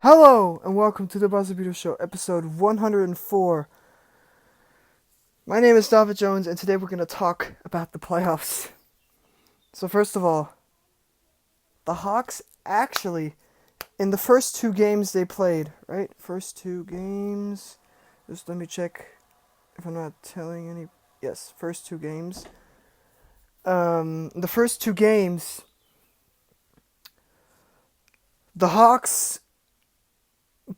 Hello and welcome to the Buuzerbeater Show, episode 104. My name is David Jones, and today we're going to talk about the playoffs. So first of all, the Hawks actually, in the first two games they played, right? First two games. Just let me check if I'm not telling any. Yes, first two games. The first two games, the Hawks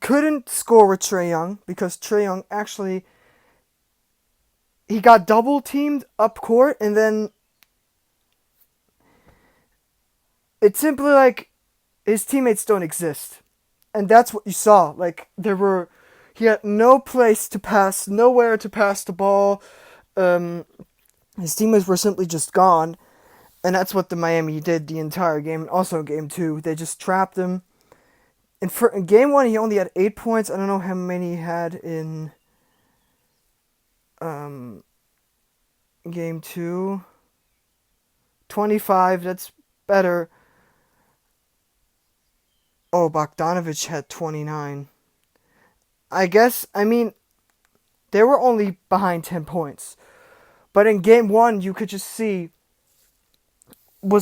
couldn't score with Trae Young because Trae Young actually he got double teamed up court, and then it's simply like his teammates don't exist. And that's what you saw. Like he had no place to pass, nowhere to pass the ball. His teammates were simply just gone. And that's what the Miami did the entire game. And also game two, they just trapped him. In game one, he only had 8 points. I don't know how many he had in game two. 25, that's better. Oh, Bogdanovich had 29. They were only behind 10 points. But in game one, you could just see they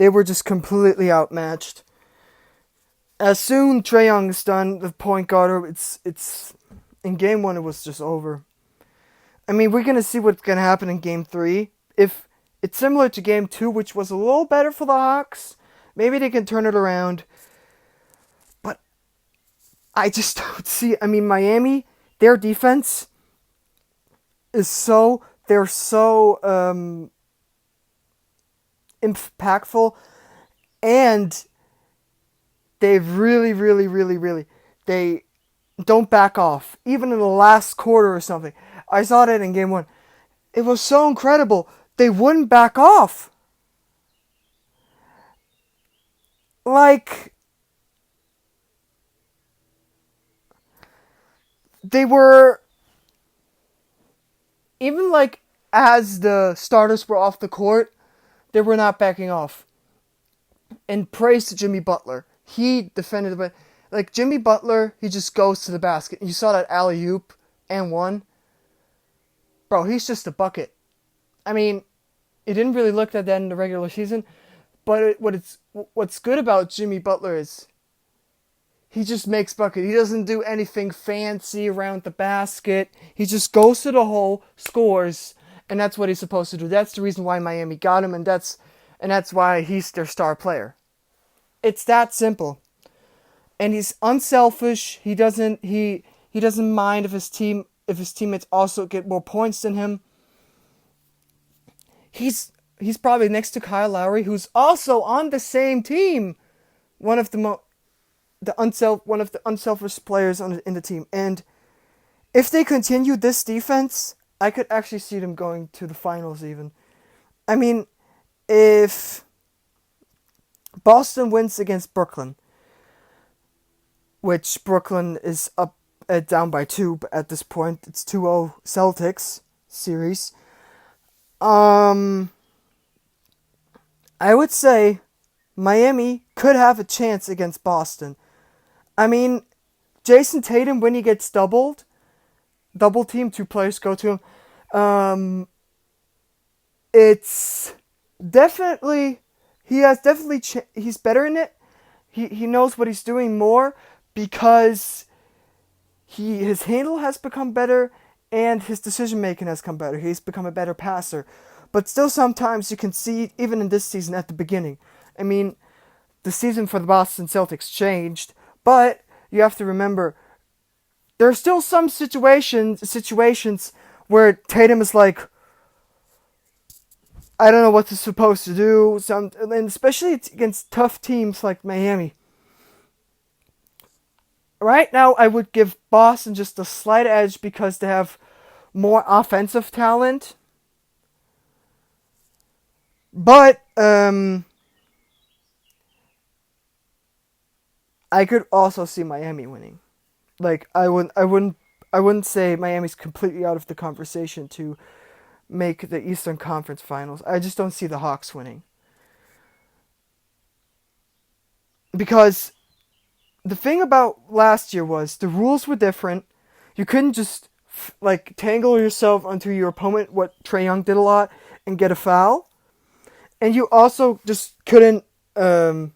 were just completely outmatched. As soon Trae Young is done, the point guard, it's in game one, it was just over. I mean, we're going to see what's going to happen in game three. If it's similar to game two, which was a little better for the Hawks, maybe they can turn it around. But I just don't see. I mean, Miami, their defense they're so impactful, and they've really, they don't back off. Even in the last quarter or something. I saw that in game one. It was so incredible. They wouldn't back off. Like, they were, even like as the starters were off the court, they were not backing off. And praise to Jimmy Butler. He defended, but like Jimmy Butler, he just goes to the basket. You saw that alley-oop and one. Bro, he's just a bucket. I mean, it didn't really look like that in the regular season, but what's good about Jimmy Butler is he just makes bucket. He doesn't do anything fancy around the basket. He just goes to the hole, scores, and that's what he's supposed to do. That's the reason why Miami got him, and that's why he's their star player. It's that simple. And he's unselfish. He doesn't mind if his teammates also get more points than him. He's probably next to Kyle Lowry, who's also on the same team. One of the unselfish players in the team. And if they continue this defense, I could actually see them going to the finals even. I mean, if Boston wins against Brooklyn, which Brooklyn is down by 2, but at this point it's 2-0 Celtics series. I would say Miami could have a chance against Boston. I mean, Jason Tatum, when he gets double team, 2 players go to him. It's definitely he's better in it. He knows what he's doing more because his handle has become better and his decision making has become better. He's become a better passer. But still sometimes you can see, even in this season at the beginning. I mean, the season for the Boston Celtics changed, but you have to remember there are still some situations where Tatum is like, I don't know what they're supposed to do. And especially against tough teams like Miami. Right now, I would give Boston just a slight edge because they have more offensive talent. But I could also see Miami winning. Like I wouldn't say Miami's completely out of the conversation to make the Eastern Conference Finals. I just don't see the Hawks winning. Because the thing about last year was the rules were different. You couldn't just like tangle yourself onto your opponent, what Trae Young did a lot, and get a foul. And you also just couldn't. I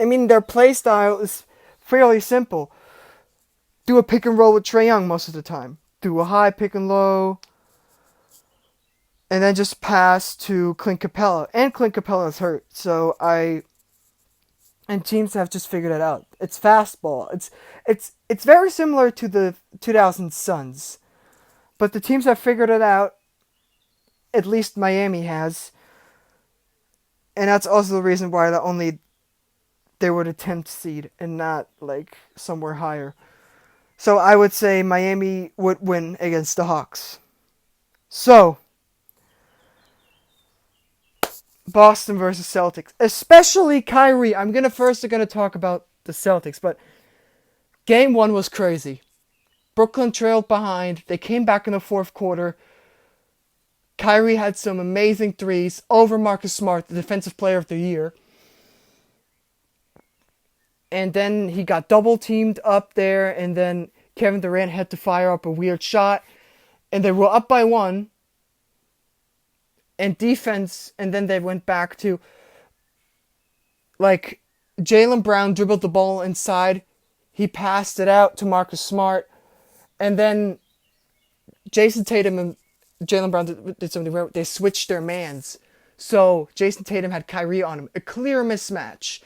mean, their play style is fairly simple. Do a pick and roll with Trae Young most of the time. Do a high pick and low. And then just pass to Clint Capella. And Clint Capella's hurt. And teams have just figured it out. It's fastball. It's very similar to the 2000 Suns. But the teams have figured it out. At least Miami has. And that's also the reason why they were the 10th seed and not like somewhere higher. So I would say Miami would win against the Hawks. So, Boston versus Celtics. Especially Kyrie. I'm going to talk about the Celtics, but Game 1 was crazy. Brooklyn trailed behind. They came back in the fourth quarter. Kyrie had some amazing threes over Marcus Smart, the defensive player of the year. And then he got double teamed up there, and then Kevin Durant had to fire up a weird shot. And they were up by 1. And defense, and then they went back to, like, Jaylen Brown dribbled the ball inside. He passed it out to Marcus Smart. And then Jason Tatum and Jaylen Brown did something where they switched their mans. So Jason Tatum had Kyrie on him. A clear mismatch.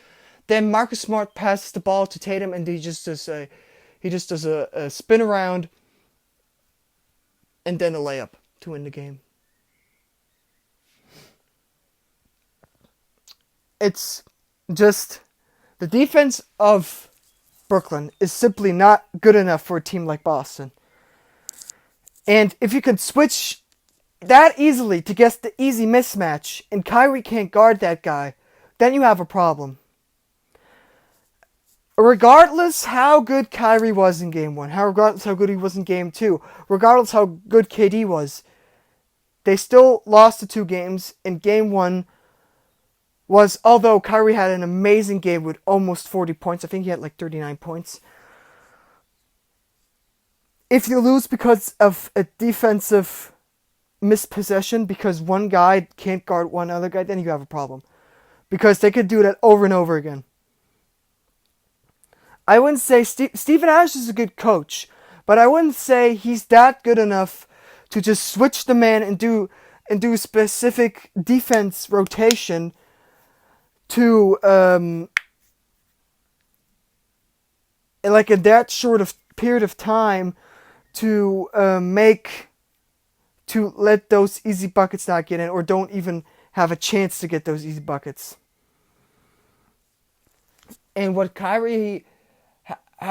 Then Marcus Smart passes the ball to Tatum, and he just does a spin around, and then a layup to win the game. It's just the defense of Brooklyn is simply not good enough for a team like Boston. And if you could switch that easily to get the easy mismatch, and Kyrie can't guard that guy, then you have a problem. Regardless how good Kyrie was in Game 1, regardless how good he was in Game 2, regardless how good KD was, they still lost the 2 games, and Game 1 was, although Kyrie had an amazing game with almost 40 points, I think he had like 39 points. If you lose because of a defensive mispossession, because one guy can't guard one other guy, then you have a problem. Because they could do that over and over again. I wouldn't say Steve Nash is a good coach, but I wouldn't say he's that good enough to just switch the man and do specific defense rotation to like in that short of period of time to let those easy buckets not get in, or don't even have a chance to get those easy buckets. And how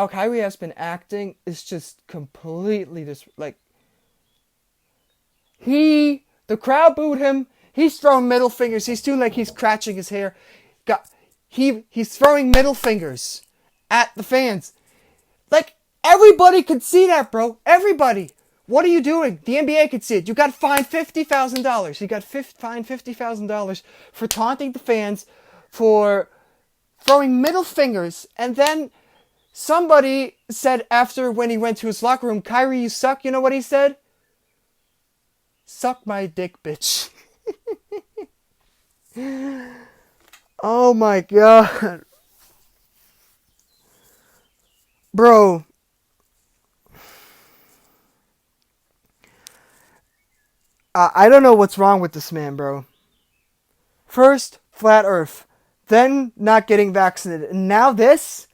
Kyrie has been acting is just completely the crowd booed him. He's throwing middle fingers. He's doing like he's scratching his hair. He's throwing middle fingers at the fans. Like, everybody could see that, bro. Everybody. What are you doing? The NBA could see it. You got fined $50,000. You got fined $50,000 for taunting the fans, for throwing middle fingers. And then somebody said after, when he went to his locker room, Kyrie, you suck. You know what he said? Suck my dick, bitch. Oh my god. Bro. I don't know what's wrong with this man, bro. First, flat earth. Then, not getting vaccinated. And now this?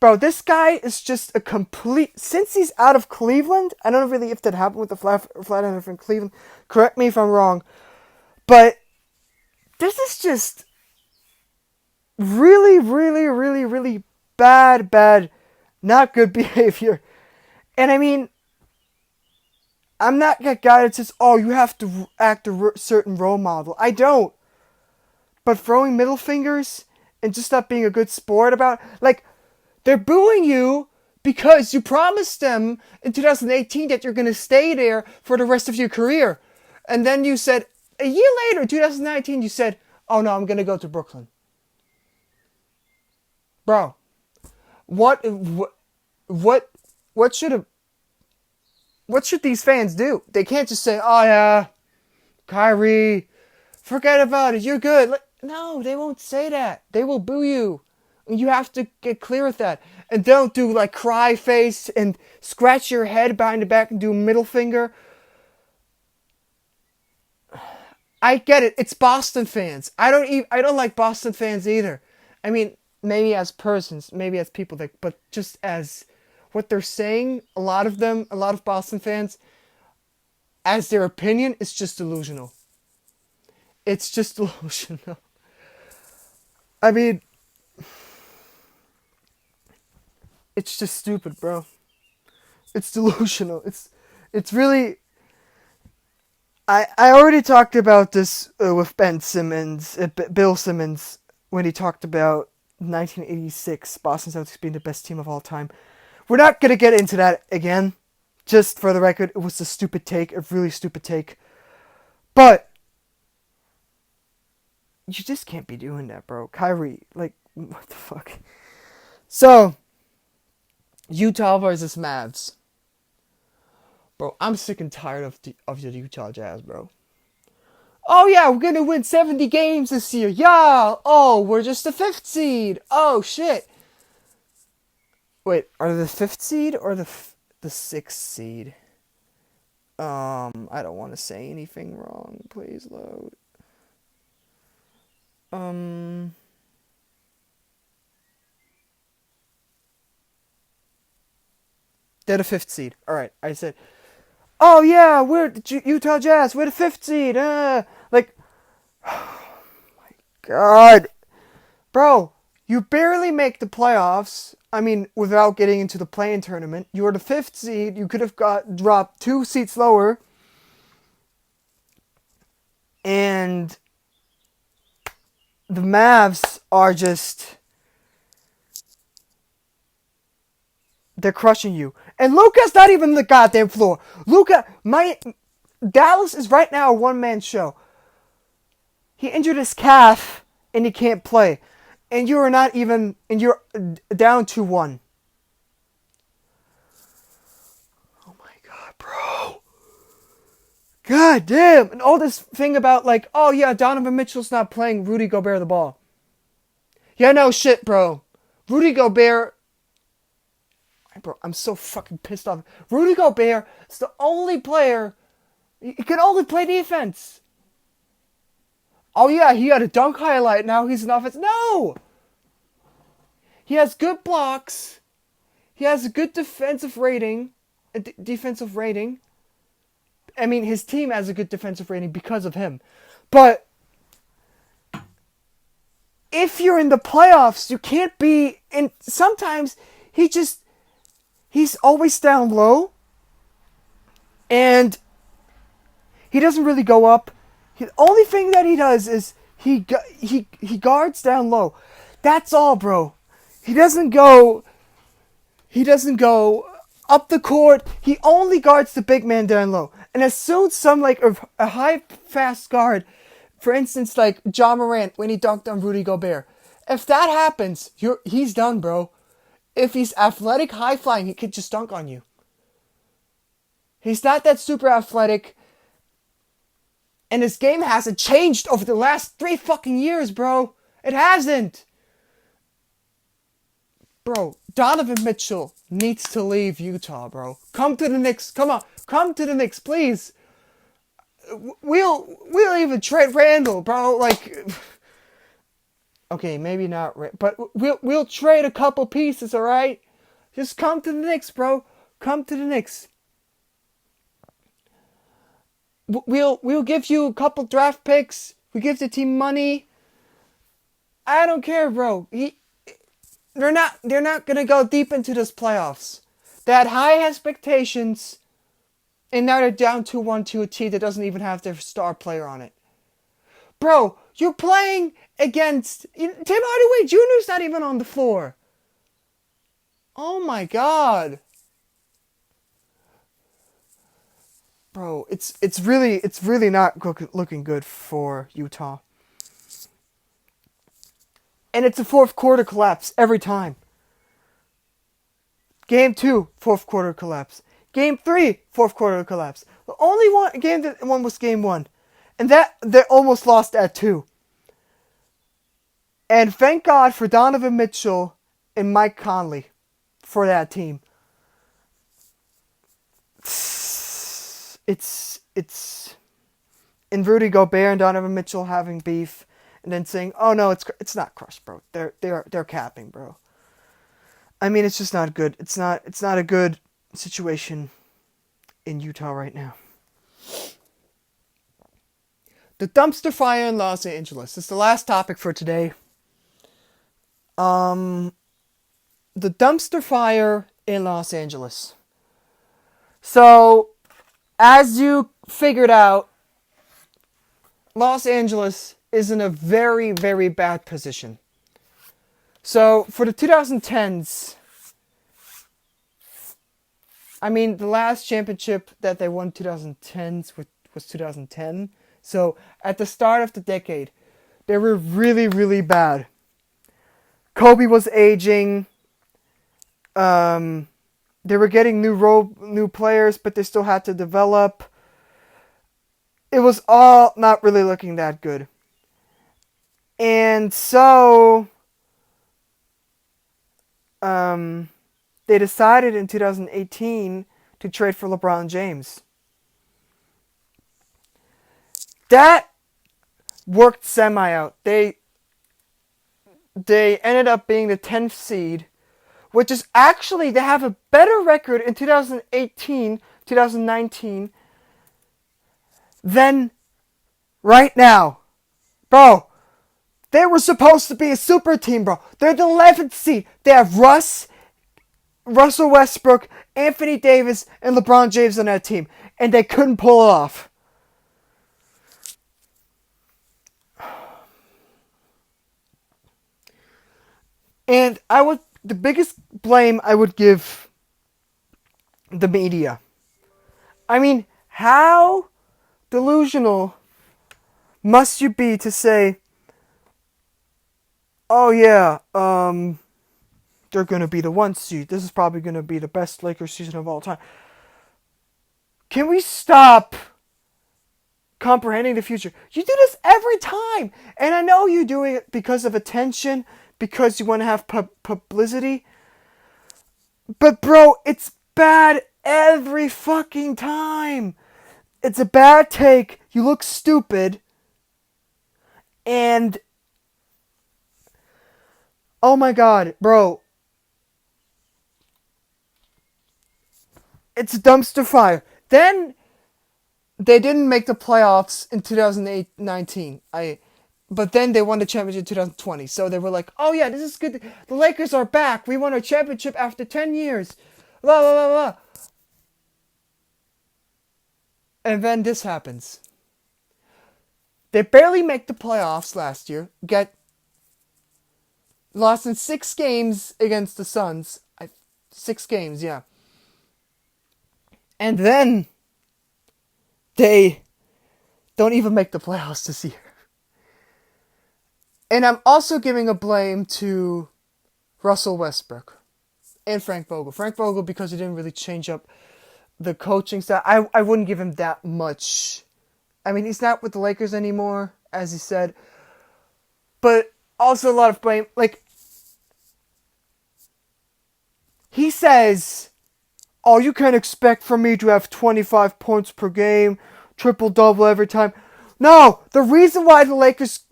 Bro, this guy is just a complete... Since he's out of Cleveland, I don't know really if that happened with the flat earth in Cleveland. Correct me if I'm wrong. But this is just really, really, really, really bad, not good behavior. And I mean, I'm not that guy that says, oh, you have to act a certain role model. I don't. But throwing middle fingers and just not being a good sport about... Like, they're booing you because you promised them in 2018 that you're going to stay there for the rest of your career. And then you said, a year later, 2019, you said, oh no, I'm going to go to Brooklyn. Bro, What what what should these fans do? They can't just say, "Oh yeah, Kyrie, forget about it. You're good." No, they won't say that. They will boo you. You have to get clear with that. And don't do like cry face and scratch your head behind the back and do a middle finger. I get it. It's Boston fans. I don't like Boston fans either. I mean, maybe as persons, maybe as people, but just as what they're saying, a lot of Boston fans, as their opinion, it's just delusional. It's just delusional. I mean, it's just stupid, bro. It's delusional. It's really. I already talked about this with Ben Simmons, Bill Simmons, when he talked about 1986 Boston Celtics being the best team of all time. We're not gonna get into that again. Just for the record, it was a stupid take, a really stupid take. But you just can't be doing that, bro. Kyrie, like, what the fuck? So, Utah versus Mavs. Bro, I'm sick and tired of the Utah Jazz, bro. Oh yeah, we're gonna win 70 games this year. Yeah. Oh, we're just the 5th seed. Oh shit. Wait, are they the 5th seed or the 6th seed? I don't want to say anything wrong. Please load. They're the 5th seed. All right, I said. Oh yeah, we're the Utah Jazz. We're the 5th seed. Like, oh my God, bro, you barely make the playoffs. I mean, without getting into the play-in tournament, you were the 5th seed. You could have dropped 2 seats lower, and the Mavs are just. They're crushing you. And Luka's not even on the goddamn floor. Dallas is right now a one-man show. He injured his calf, and he can't play. And you're down 2-1. Oh my God, bro. God damn. And all this thing about like, oh yeah, Donovan Mitchell's not playing Rudy Gobert the ball. Yeah, no shit, bro. Rudy Gobert... Bro, I'm so fucking pissed off. Rudy Gobert is the only player... He can only play defense. Oh yeah, he had a dunk highlight. Now he's an offense. No! He has good blocks. He has a good defensive rating. I mean, his team has a good defensive rating because of him. But if you're in the playoffs, you can't be... And sometimes he's always down low. And he doesn't really go up. The only thing that he does is he guards down low. That's all, bro. He doesn't go up the court. He only guards the big man down low. And as soon as some like a high fast guard, for instance like John Morant when he dunked on Rudy Gobert, if that happens, he's done, bro. If he's athletic, high flying, he could just dunk on you. He's not that super athletic. And his game hasn't changed over the last 3 fucking years, bro. It hasn't. Bro, Donovan Mitchell needs to leave Utah, bro. Come to the Knicks. Come on. Come to the Knicks, please. We'll even trade Randall, bro. Like, okay, maybe not, but we'll trade a couple pieces, all right? Just come to the Knicks, bro. Come to the Knicks. We'll give you a couple draft picks. We give the team money. I don't care, bro. They're not gonna go deep into this playoffs. They had high expectations, and now they're down 2-1 to a team that doesn't even have their star player on it. Bro, you're playing against Tim Hardaway Jr.'s not even on the floor. Oh my God. Bro, it's really not looking good for Utah. And it's a fourth quarter collapse every time. Game 2, fourth quarter collapse. Game 3, fourth quarter collapse. The only game that won was Game 1. And that they almost lost at 2. And thank God for Donovan Mitchell and Mike Conley for that team. It's and Rudy Gobert and Donovan Mitchell having beef, and then saying, "Oh no, it's not crushed, bro. They're capping, bro." I mean, it's just not good. It's not a good situation in Utah right now. The dumpster fire in Los Angeles. It's the last topic for today. The dumpster fire in Los Angeles. So, as you figured out, Los Angeles is in a very, very bad position. So, for the 2010s, I mean, the last championship that they won 2010s was 2010. So, at the start of the decade, they were really, really bad. Kobe was aging. They were getting new players, but they still had to develop. It was all not really looking that good. And so, they decided in 2018 to trade for LeBron James. That worked semi out. They ended up being the 10th seed, which is actually, they have a better record in 2018, 2019 than right now. Bro, they were supposed to be a super team, bro. They're the 11th seed. They have Russell Westbrook, Anthony Davis, and LeBron James on that team. And they couldn't pull it off. And the biggest blame I would give the media. I mean, how delusional must you be to say, oh yeah, they're going to be the 1 seed. This is probably going to be the best Lakers season of all time. Can we stop comprehending the future? You do this every time. And I know you do it because of attention, because you want to have publicity. But bro, it's bad every fucking time. It's a bad take. You look stupid. And oh my god, bro. It's a dumpster fire. Then they didn't make the playoffs in 2019. But then they won the championship in 2020. So they were like, oh yeah, this is good. The Lakers are back. We won a championship after 10 years. Blah, blah, blah, blah. And then this happens. They barely make the playoffs last year. Lost in 6 games against the Suns. 6 games, yeah. And then they don't even make the playoffs this year. And I'm also giving a blame to Russell Westbrook and Frank Vogel. Frank Vogel, because he didn't really change up the coaching style. I wouldn't give him that much. I mean, he's not with the Lakers anymore, as he said. But also a lot of blame. Like, he says, oh, you can't expect from me to have 25 points per game, triple-double every time. No, the reason why the Lakers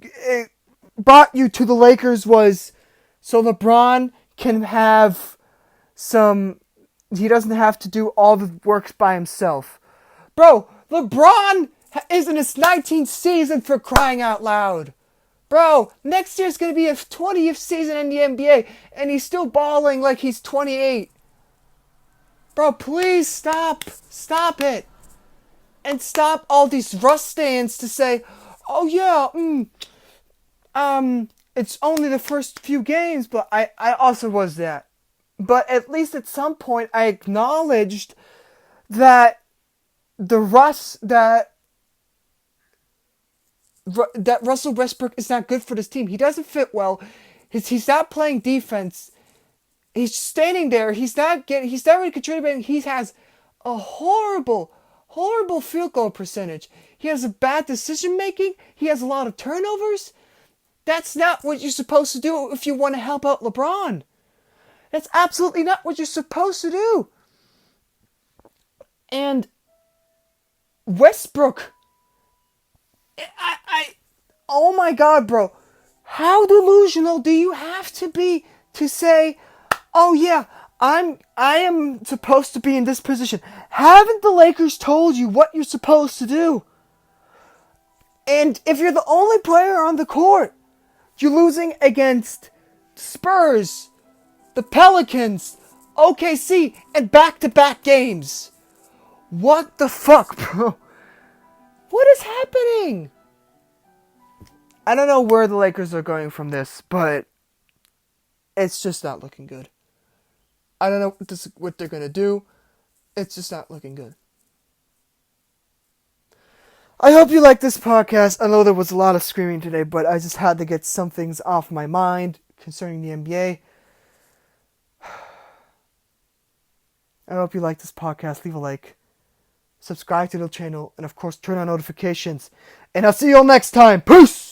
brought you to the Lakers was so LeBron can have he doesn't have to do all the work by himself. Bro, LeBron is in his 19th season, for crying out loud. Bro, next year's going to be his 20th season in the NBA, and he's still balling like he's 28. Bro, please stop. Stop it. And stop all these Russ stands to say, oh yeah, it's only the first few games, but I also was that. But at least at some point I acknowledged that that Russell Westbrook is not good for this team. He doesn't fit well. He's not playing defense. He's standing there. He's not really contributing. He has a horrible field goal percentage. He has a bad decision making. He has a lot of turnovers. That's not what you're supposed to do if you want to help out LeBron. That's absolutely not what you're supposed to do. And Westbrook, oh my God, bro. How delusional do you have to be to say, oh yeah, I am supposed to be in this position? Haven't the Lakers told you what you're supposed to do? And if you're the only player on the court, you're losing against Spurs, the Pelicans, OKC, and back-to-back games. What the fuck, bro? What is happening? I don't know where the Lakers are going from this, but it's just not looking good. I don't know what they're going to do. It's just not looking good. I hope you like this podcast. I know there was a lot of screaming today, but I just had to get some things off my mind concerning the NBA. I hope you like this podcast. Leave a like. Subscribe to the channel. And of course, turn on notifications. And I'll see you all next time. Peace!